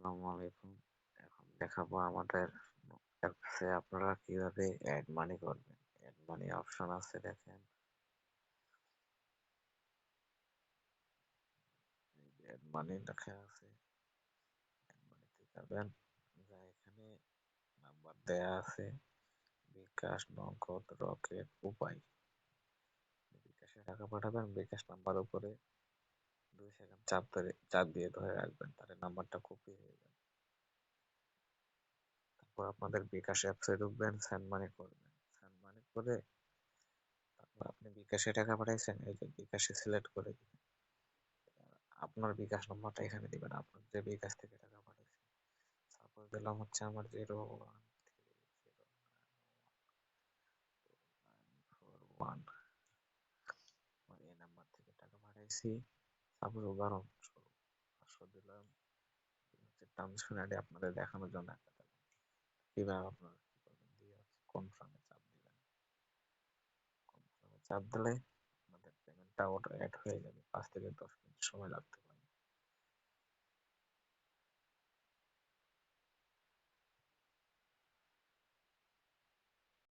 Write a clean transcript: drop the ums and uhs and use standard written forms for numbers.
আসসালামু আলাইকুম। এখন দেখাবো আমাদের অ্যাপসে আপনারা কিভাবে অ্যাড মানি করবেন। অ্যাড মানি অপশন আছে দেখেন। এই যে অ্যাড মানি লেখা আছে। অ্যাড মানিতে যাবেন। যা এখানে নাম্বার দেয়া আছে। বিকাশ, নগদ, রকেট, উপায়। বিকাশে টাকা পাঠাবেন, বিকাশ নাম্বার উপরে 2 সেকেন্ড চাপ দিয়ে ধরে রাখবেন, তাহলে নাম্বারটা কপি হয়ে যাবে। তারপর আপনাদের বিকাশ অ্যাপসে ঢুকবেন, সেন্ড মানি করবেন। সেন্ড মানি করে তারপর আপনি বিকাশে টাকা পাঠাইছেন, এই যে বিকাশে সিলেক্ট করে দিবেন। আপনার বিকাশ নম্বরটা এখানে দিবেন, আপনার যে বিকাশ থেকে টাকা পাঠাইছেন। সাপোজ দিলাম হচ্ছে আমার 01300941 এই নাম্বার থেকে টাকা পাঠাইছি। সাপোজ উদাহরণস্বরূপ 500 দিলাম। হচ্ছে ট্রানজেকশন আপনাদের দেখানোর জন্য একটা দিলাম। কিভাবে আপনারা কি করবেন, দিয়ে হচ্ছে কনফার্মে চাপ দিবেন। কনফার্মে চাপ দিলে আপনাদের পেমেন্টটা অটো অ্যাড হয়ে যাবে। 5 থেকে 10 মিনিট সময় লাগতে পারে।